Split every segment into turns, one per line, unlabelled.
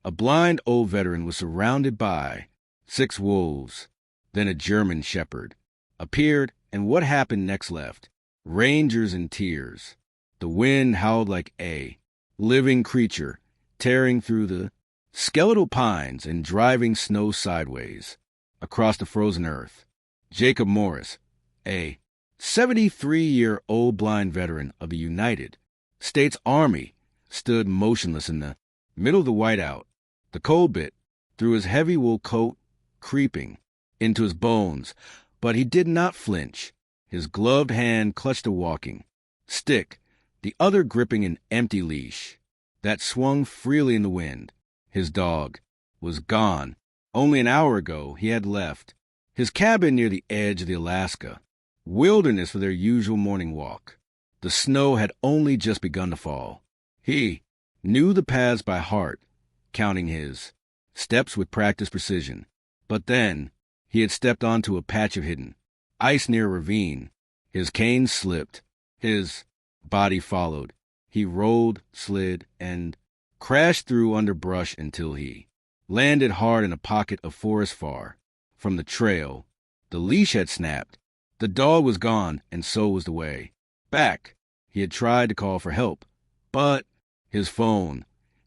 A blind old veteran was surrounded by 6 wolves. Then a German shepherd appeared, and what happened next left rangers in tears. The wind howled like a living creature, tearing through the skeletal pines and driving snow sideways across the frozen earth. Jacob Morris, a 73-year-old blind veteran of the United States Army, stood motionless in the middle of the whiteout. The cold bit through his heavy wool coat, creeping into his bones, but he did not flinch. His gloved hand clutched a walking stick, the other gripping an empty leash that swung freely in the wind. His dog was gone. Only an hour ago he had left his cabin near the edge of the Alaska wilderness for their usual morning walk. The snow had only just begun to fall. He knew the paths by heart, counting his steps with practiced precision. But then he had stepped onto a patch of hidden ice near a ravine. His cane slipped. His body followed. He rolled, slid, and crashed through underbrush until he landed hard in a pocket of forest far from the trail. The leash had snapped. The dog was gone, and so was the way back. He had tried to call for help, but his phone,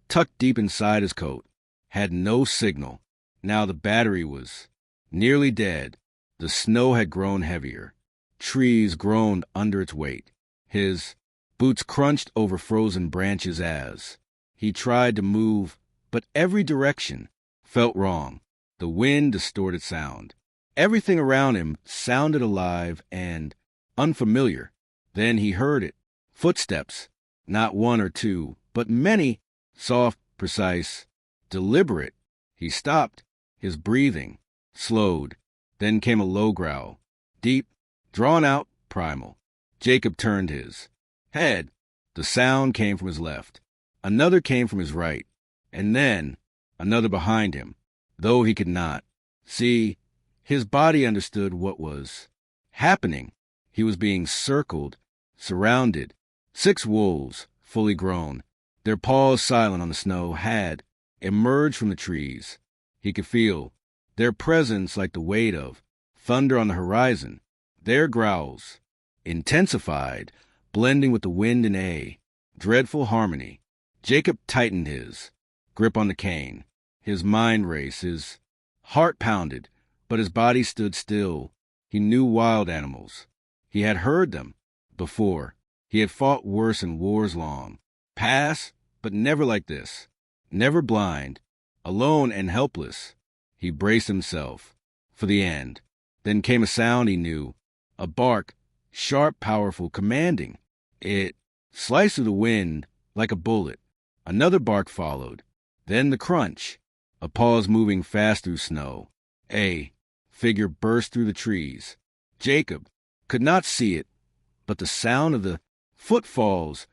tucked deep inside his coat, had no signal. Now the battery was nearly dead. The snow had grown heavier. Trees groaned under its weight. His boots crunched over frozen branches as he tried to move, but every direction felt wrong. The wind distorted sound. Everything around him sounded alive and unfamiliar. Then he heard it. Footsteps, not one or two, but many, soft, precise, deliberate. He stopped. His breathing slowed. Then came a low growl, deep, drawn out, primal. Jacob turned his head. The sound came from his left. Another came from his right, and then another behind him, though he could not see. His body understood what was happening. He was being circled, surrounded. 6 wolves, fully grown, their paws silent on the snow, had emerged from the trees. He could feel their presence like the weight of thunder on the horizon. Their growls intensified, blending with the wind in a dreadful harmony. Jacob tightened his grip on the cane. His mind raced, his heart pounded, but his body stood still. He knew wild animals. He had heard them before. He had fought worse in wars long past, but never like this. Never blind, alone and helpless. He braced himself for the end. Then came a sound he knew, a bark, sharp, powerful, commanding. It sliced through the wind like a bullet. Another bark followed. Then the crunch, a paws moving fast through snow. A figure burst through the trees. Jacob could not see it, but the sound of the footfalls,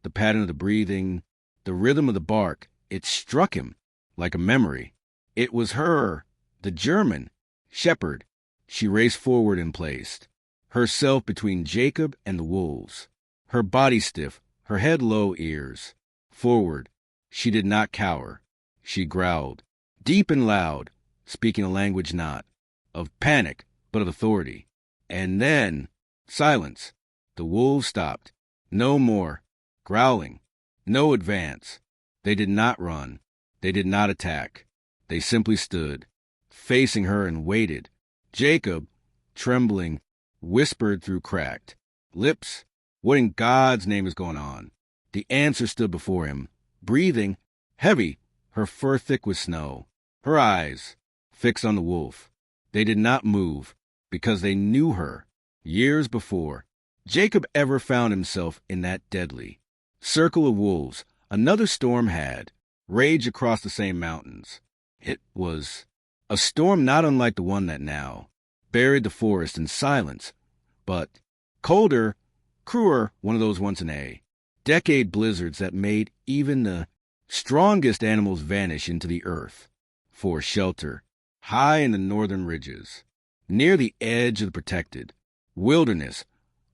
the pattern of the breathing, the rhythm of the bark, it struck him like a memory. It was her, the German shepherd. She raced forward and placed herself between Jacob and the wolves, her body stiff, her head low, ears forward. She did not cower. She growled, deep and loud, speaking a language not of panic, but of authority. And then silence. The wolves stopped. No more growling. No advance. They did not run. They did not attack. They simply stood, facing her, and waited. Jacob, trembling, whispered through cracked lips, "What in God's name is going on?" The answer stood before him, breathing heavy, her fur thick with snow, her eyes fixed on the wolf. They did not move because they knew her. Years before Jacob ever found himself in that deadly circle of wolves, another storm had raged across the same mountains. It was a storm not unlike the one that now buried the forest in silence, but colder, crueler, one of those once-in-a-decade blizzards that made even the strongest animals vanish into the earth for shelter, high in the northern ridges. Near the edge of the protected wilderness,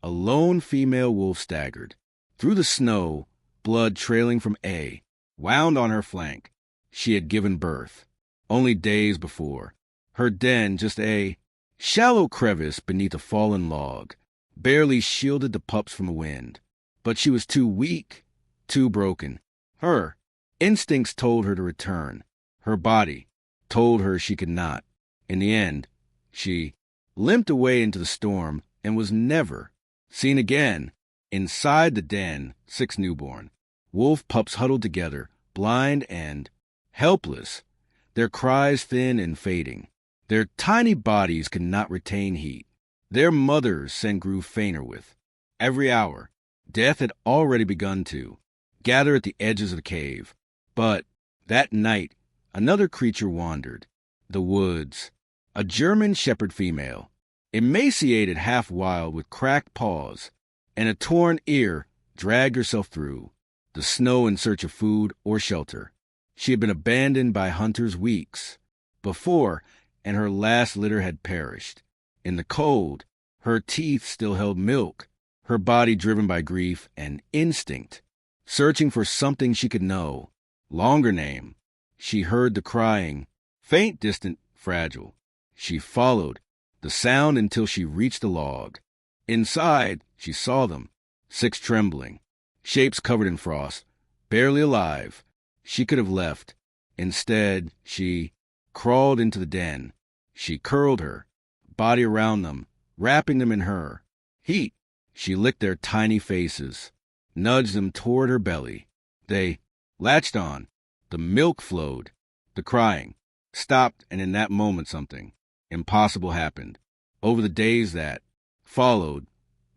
a lone female wolf staggered through the snow, blood trailing from A, wound on her flank. she had given birth, only days before. Her den just a shallow crevice beneath a fallen log, barely shielded the pups from the wind. But she was too weak, too broken. Her instincts told her to return. Her body told her she could not. In the end, she limped away into the storm and was never seen again. Inside the den, 6 newborn wolf pups huddled together, blind and helpless, their cries thin and fading. Their tiny bodies could not retain heat. Their mother's scent grew fainter with every hour. Death had already begun to gather at the edges of the cave. But that night, another creature wandered the woods. A German shepherd female, emaciated, half wild, with cracked paws and a torn ear, dragged herself through the snow in search of food or shelter. She had been abandoned by hunters weeks before, and her last litter had perished. In the cold, her teeth still held milk, her body driven by grief and instinct, searching for something she could know. Longer name. She heard the crying, faint, distant, fragile. She followed the sound until she reached the log. Inside, she saw them, 6 trembling, shapes covered in frost, barely alive. She could have left. Instead, she crawled into the den. She curled her body around them, wrapping them in her heat. She licked their tiny faces, nudged them toward her belly. They latched on. The milk flowed. The crying stopped, and in that moment something impossible happened. Over the days that followed,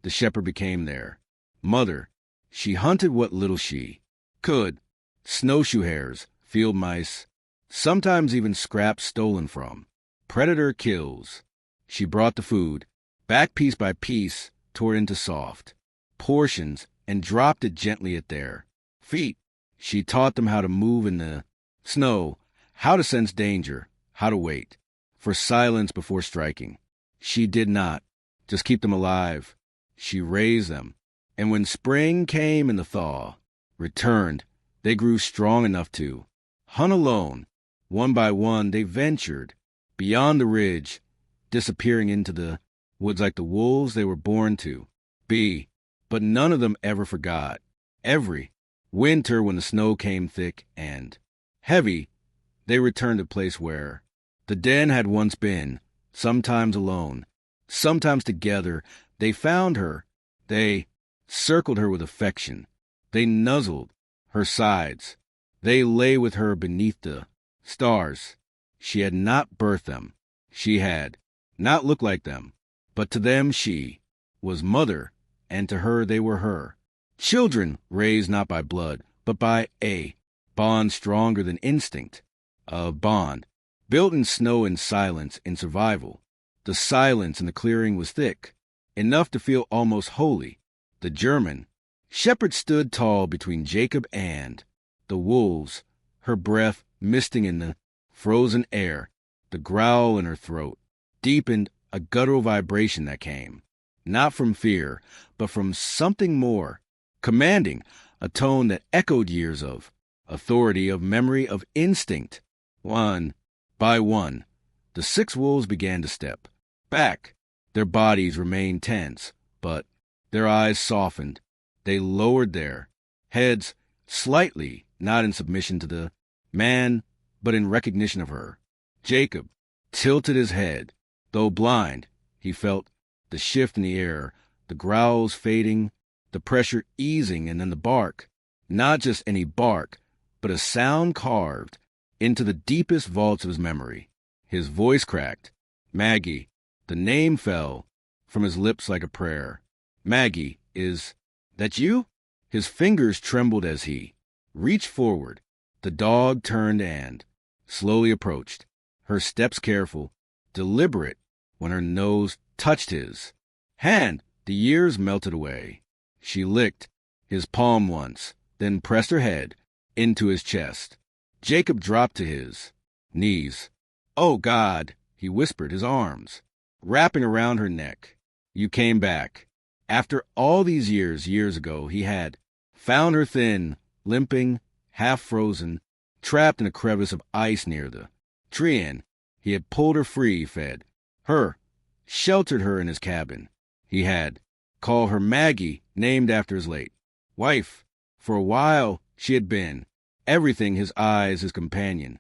the shepherd became their mother. She hunted what little she could, snowshoe hares, field mice, sometimes even scraps stolen from predator kills. She brought the food, back piece by piece, tore into soft portions, and dropped it gently at their feet. She taught them how to move in the snow, how to sense danger, how to wait for silence before striking. She did not just keep them alive. She raised them. And when spring came and the thaw returned, they grew strong enough to hunt alone. One by one, they ventured beyond the ridge, disappearing into the woods like the wolves they were born to be. But none of them ever forgot. Every winter, when the snow came thick and heavy, they returned to the place where the den had once been, sometimes alone, sometimes together. They found her. They circled her with affection. They nuzzled her sides. They lay with her beneath the stars. She had not birthed them. She had not looked like them. But to them she was mother, and to her they were her children, raised not by blood, but by a bond stronger than instinct. A bond built in snow and silence, in survival. The silence in the clearing was thick, enough to feel almost holy. The German shepherd stood tall between Jacob and the wolves, her breath misting in the frozen air. The growl in her throat deepened, a guttural vibration that came not from fear, but from something more commanding, a tone that echoed years of authority, of memory, of instinct. One by one, the 6 wolves began to step back. Their bodies remained tense, but their eyes softened. They lowered their heads slightly, not in submission to the man, but in recognition of her. Jacob tilted his head. Though blind, he felt the shift in the air, the growls fading, the pressure easing, and then the bark. Not just any bark, but a sound carved into the deepest vaults of his memory. His voice cracked. Maggie. The name fell from his lips like a prayer. Maggie, is that you? His fingers trembled as he reached forward. The dog turned and slowly approached, her steps careful, deliberate. When her nose touched his hand, the years melted away. She licked his palm once, then pressed her head into his chest. Jacob dropped to his knees. "Oh, God," he whispered, his arms wrapping around her neck. "You came back." After all these years ago, he had found her thin, limping, half-frozen, trapped in a crevice of ice near the tree. He had pulled her free, fed her, sheltered her in his cabin. He had called her Maggie, named after his late wife. For a while, she had been everything, his eyes, his companion,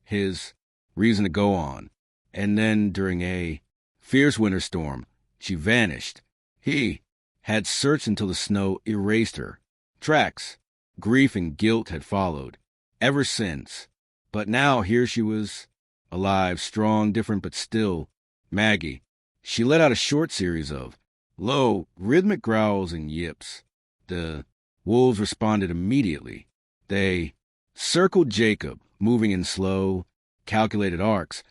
his reason to go on. And then, during a fierce winter storm, she vanished. He had searched until the snow erased her tracks. Grief and guilt had followed ever since. But now here she was, alive, strong, different, but still Maggie. She let out a short series of low, rhythmic growls and yips. The wolves responded immediately. They circled Jacob, moving in slow, calculated arcs,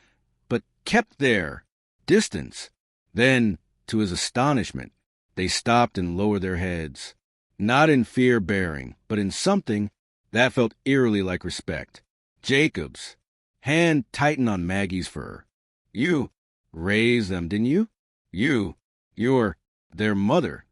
but kept their distance. Then, to his astonishment, they stopped and lowered their heads, not in fear-bearing, but in something that felt eerily like respect. Jacob's hand tightened on Maggie's fur. "You raised them, didn't you? You're their mother."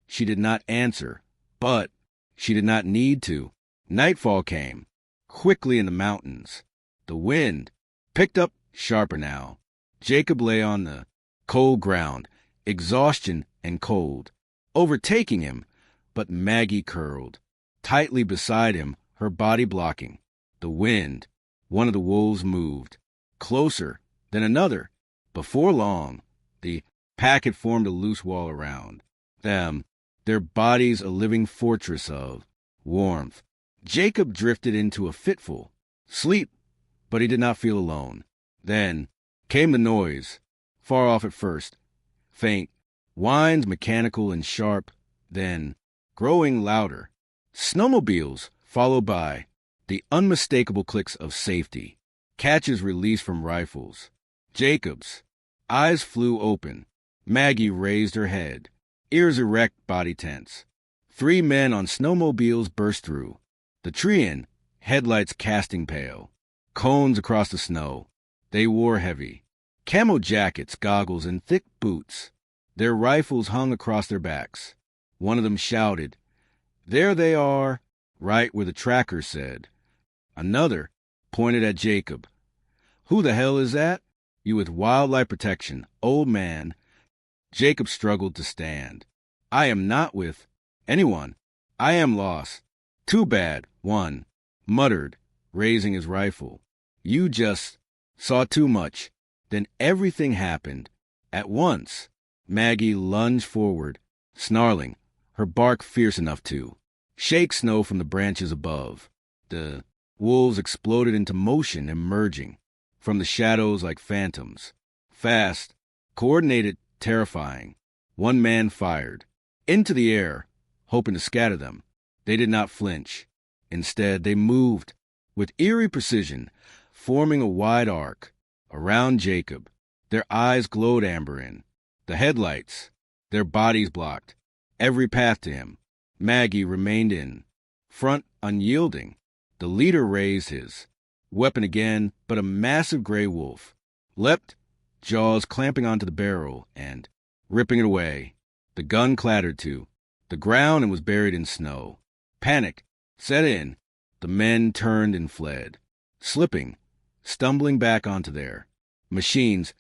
She did not answer, but she did not need to. Nightfall came, quickly in the mountains. The wind picked up sharper now. Jacob lay on the cold ground, exhaustion and cold, overtaking him, but Maggie curled tightly beside him, her body blocking the wind. One of the wolves moved, closer, then another. Before long, the pack had formed a loose wall around them, their bodies a living fortress of warmth. Jacob drifted into a fitful sleep, but he did not feel alone. Then came the noise, far off at first, faint, whines mechanical and sharp, then growing louder. Snowmobiles, followed by the unmistakable clicks of safety, catches released from rifles. Jacob's eyes flew open. Maggie raised her head, ears erect, body tense. 3 men on snowmobiles burst through the tree, headlights casting pale, cones across the snow. They wore heavy camo jackets, goggles, and thick boots. Their rifles hung across their backs. One of them shouted, "There they are, right where the tracker said." Another pointed at Jacob. "Who the hell is that? You with wildlife protection, old man." Jacob struggled to stand. "I am not with anyone. I am lost." "Too bad," one muttered, raising his rifle. "You just saw too much." Then everything happened at once. Maggie lunged forward, snarling, her bark fierce enough to shake snow from the branches above. The wolves exploded into motion, emerging from the shadows like phantoms. Fast, coordinated, terrifying. One man fired into the air, hoping to scatter them. They did not flinch. Instead, they moved with eerie precision, forming a wide arc around Jacob. Their eyes glowed amber in the headlights, their bodies blocked every path to him. Maggie remained in front, unyielding. The leader raised his weapon again, but a massive gray wolf leapt, jaws clamping onto the barrel and ripping it away. The gun clattered to the ground and was buried in snow. Panic set in. The men turned and fled, slipping, stumbling back onto their machines,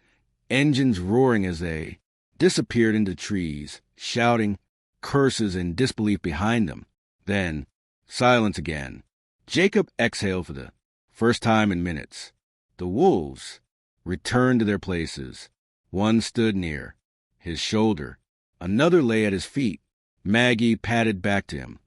engines roaring as they disappeared into trees, shouting curses and disbelief behind them. Then silence again. Jacob exhaled for the first time in minutes. The wolves returned to their places. One stood near his shoulder. Another lay at his feet. Maggie padded back to him,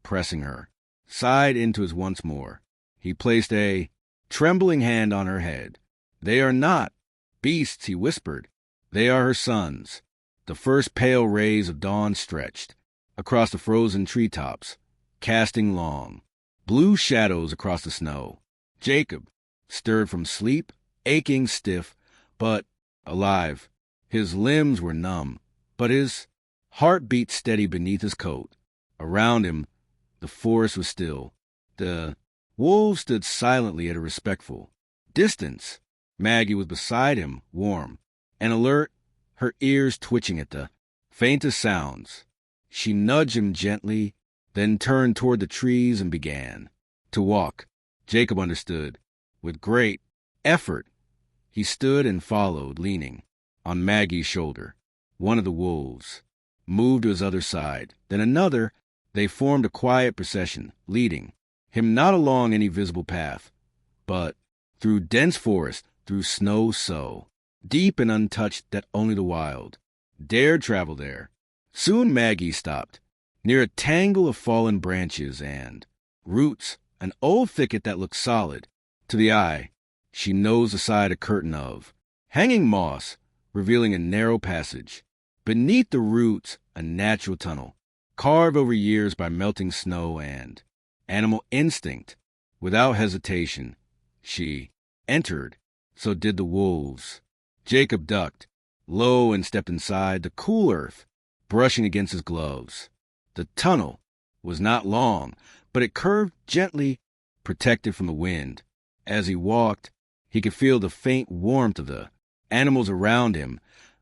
pressing her side into his once more. He placed a trembling hand on her head. "They are not beasts," he whispered. "They are her sons." The first pale rays of dawn stretched across the frozen treetops, casting long, blue shadows across the snow. Jacob stirred from sleep, aching, stiff, but alive. His limbs were numb, but his heart beat steady beneath his coat. Around him, the forest was still. The wolves stood silently at a respectful distance. Maggie was beside him, warm and alert, her ears twitching at the faintest sounds. She nudged him gently, then turned toward the trees and began to walk Jacob understood. With great effort, he stood and followed, leaning on Maggie's shoulder. One of the wolves moved to his other side. Then another. They formed a quiet procession, leading him not along any visible path, but through dense forest, through snow so deep and untouched that only the wild dared travel there. Soon Maggie stopped, near a tangle of fallen branches and roots, an old thicket that looked solid. To the eye, she nosed aside a curtain of hanging moss, revealing a narrow passage. Beneath the roots, a natural tunnel, carved over years by melting snow and animal instinct. Without hesitation, she entered. So did the wolves. Jacob ducked low and stepped inside, the cool earth brushing against his gloves. The tunnel was not long, but it curved gently, protected from the wind. As he walked, he could feel the faint warmth of the animals around him,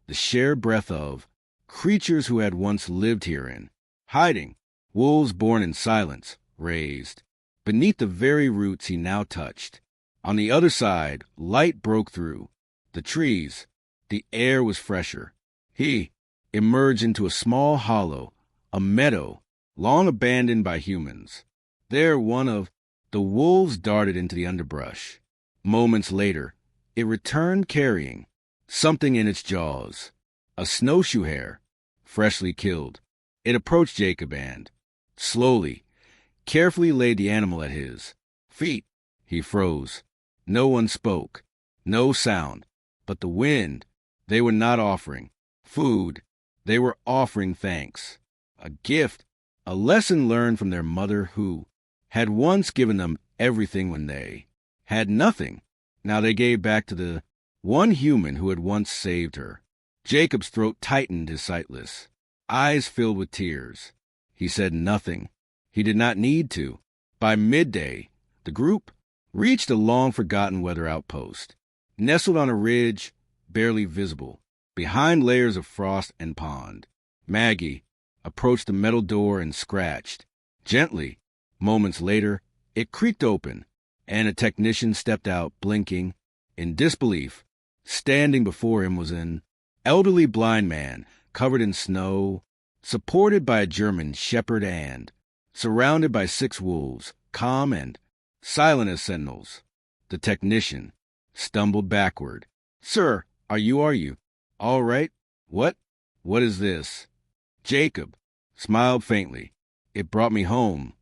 the shared breath of creatures who had once lived herein. Hiding, wolves born in silence, raised beneath the very roots he now touched. On the other side, light broke through the trees. The air was fresher. He emerged into a small hollow, a meadow long abandoned by humans. There one of the wolves darted into the underbrush. Moments later, it returned carrying something in its jaws, a snowshoe hare, freshly killed. It approached Jacob and, slowly, carefully laid the animal at his feet. He froze. No one spoke, no sound, but the wind. They were not offering food. They were offering thanks, a gift, a lesson learned from their mother who had once given them everything when they had nothing. Now they gave back to the one human who had once saved her. Jacob's throat tightened, his sightless eyes filled with tears. He said nothing. He did not need to. By midday, the group reached a long-forgotten weather outpost, nestled on a ridge barely visible, behind layers of frost and pond. Maggie approached the metal door and scratched. Gently, moments later, it creaked open, and a technician stepped out, blinking. In disbelief, standing before him was an elderly blind man, covered in snow, supported by a German shepherd and surrounded by 6 wolves, calm and silent as sentinels. The technician stumbled backward. "Sir, are you all right? What is this?" Jacob smiled faintly. "It brought me home."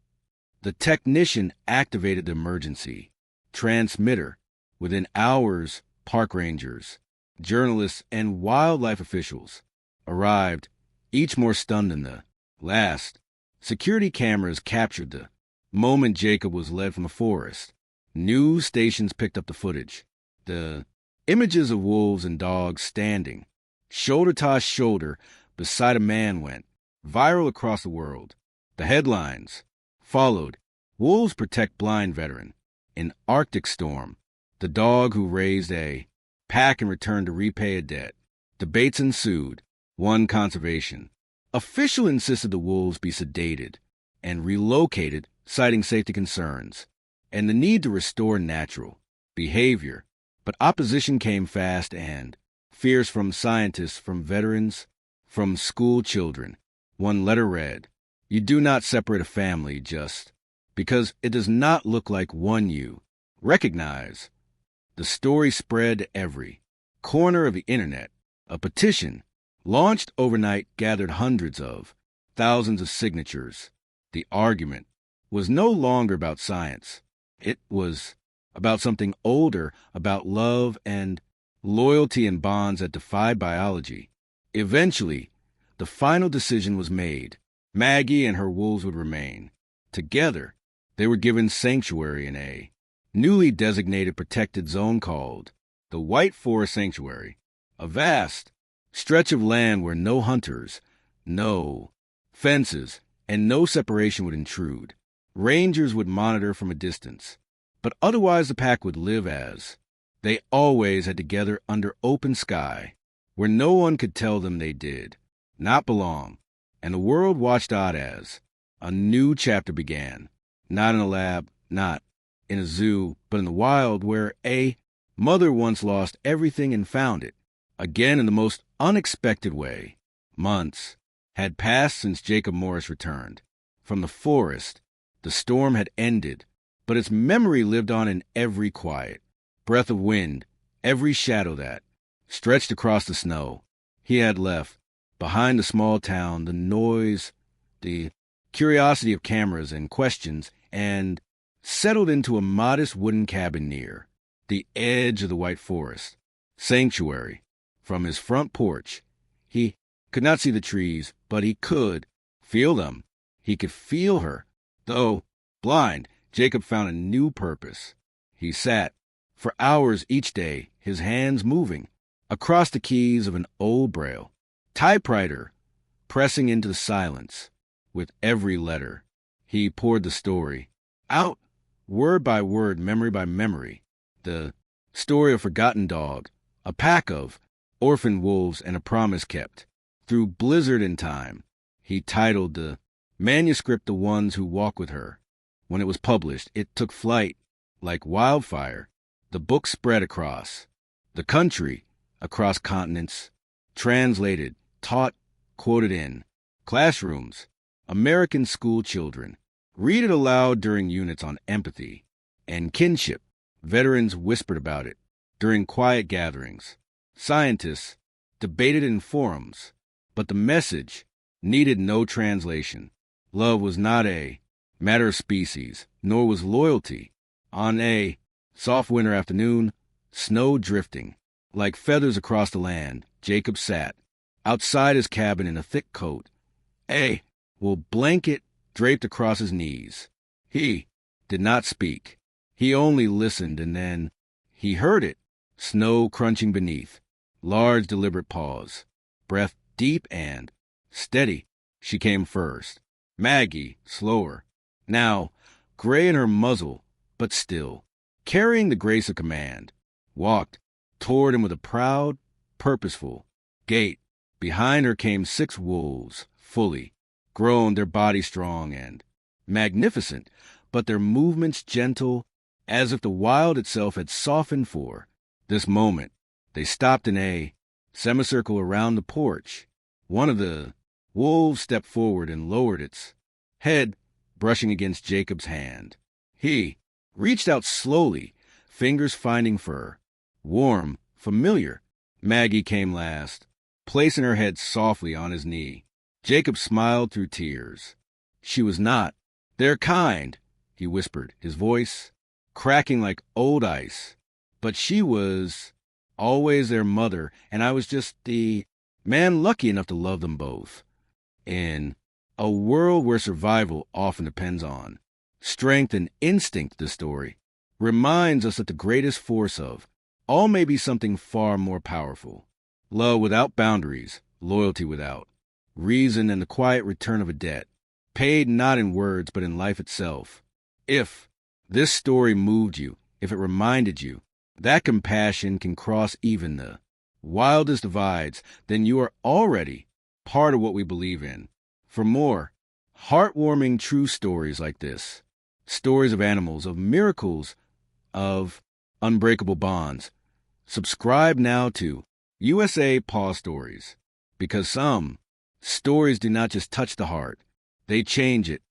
The technician activated the emergency transmitter. Within hours, park rangers, journalists, and wildlife officials arrived, each more stunned than the last. Security cameras captured the moment Jacob was led from the forest. News stations picked up the footage. The images of wolves and dogs standing, shoulder to shoulder, beside a man went viral across the world. The headlines followed: "Wolves protect blind veteran." "An Arctic storm." "The dog who raised a pack and returned to repay a debt." Debates ensued. One conservation official insisted the wolves be sedated and relocated, citing safety concerns and the need to restore natural behavior. But opposition came fast, and fears from scientists, from veterans, from school children. One letter read, "You do not separate a family just because it does not look like one you recognize." The story spread to every corner of the internet. A petition launched overnight gathered hundreds of thousands of signatures. The argument was no longer about science. It was about something older, about love and loyalty and bonds that defied biology. Eventually, the final decision was made. Maggie and her wolves would remain. Together, they were given sanctuary in a newly designated protected zone called the White Forest Sanctuary, a vast stretch of land where no hunters, no fences, and no separation would intrude. Rangers would monitor from a distance, but otherwise the pack would live as they always had, together under open sky, where no one could tell them they did not belong. And the world watched odd as a new chapter began, not in a lab, not in a zoo, but in the wild, where a mother once lost everything and found it, again in the most unexpected way. Months had passed since Jacob Morris returned. From the forest, the storm had ended, but its memory lived on in every quiet breath of wind, every shadow that stretched across the snow. He had left behind the small town, the noise, the curiosity of cameras and questions, and settled into a modest wooden cabin near the edge of the white forest sanctuary. From his front porch, he could not see the trees, but he could feel them. He could feel her. Though blind, Jacob found a new purpose. He sat for hours each day, his hands moving across the keys of an old Braille typewriter, pressing into the silence. With every letter, he poured the story out, word by word, memory by memory. The story of a forgotten dog, a pack of orphan wolves, and a promise kept. Through blizzard and time, he titled the manuscript The Ones Who Walk With Her. When it was published, it took flight like wildfire. The book spread across the country, across continents, translated, taught, quoted in classrooms. American school children read it aloud during units on empathy and kinship. Veterans whispered about it during quiet gatherings. Scientists debated in forums, but the message needed no translation. Love was not a matter of species, nor was loyalty. On a soft winter afternoon, snow drifting like feathers across the land, Jacob sat outside his cabin in a thick coat, a wool blanket draped across his knees. He did not speak. He only listened, and then he heard it, snow crunching beneath. Large, deliberate pause, breath deep and steady. She came first. Maggie, slower. Now, gray in her muzzle, but still, carrying the grace of command, walked toward him with a proud, purposeful gait. Behind her came 6 wolves, fully grown, their bodies strong and magnificent, but their movements gentle, as if the wild itself had softened for this moment. They stopped in a semicircle around the porch. One of the wolves stepped forward and lowered its head, brushing against Jacob's hand. He reached out slowly, fingers finding fur. Warm, familiar. Maggie came last, placing her head softly on his knee. Jacob smiled through tears. She was not their kind, he whispered, his voice cracking like old ice. But she was always their mother, and I was just the man lucky enough to love them both. In a world where survival often depends on strength and instinct, the story reminds us that the greatest force of all may be something far more powerful. Love without boundaries, loyalty without reason, and the quiet return of a debt, paid not in words but in life itself. If this story moved you, if it reminded you that compassion can cross even the wildest divides, then you are already part of what we believe in. For more heartwarming true stories like this, stories of animals, of miracles, of unbreakable bonds, subscribe now to USA Paw Stories, because some stories do not just touch the heart, they change it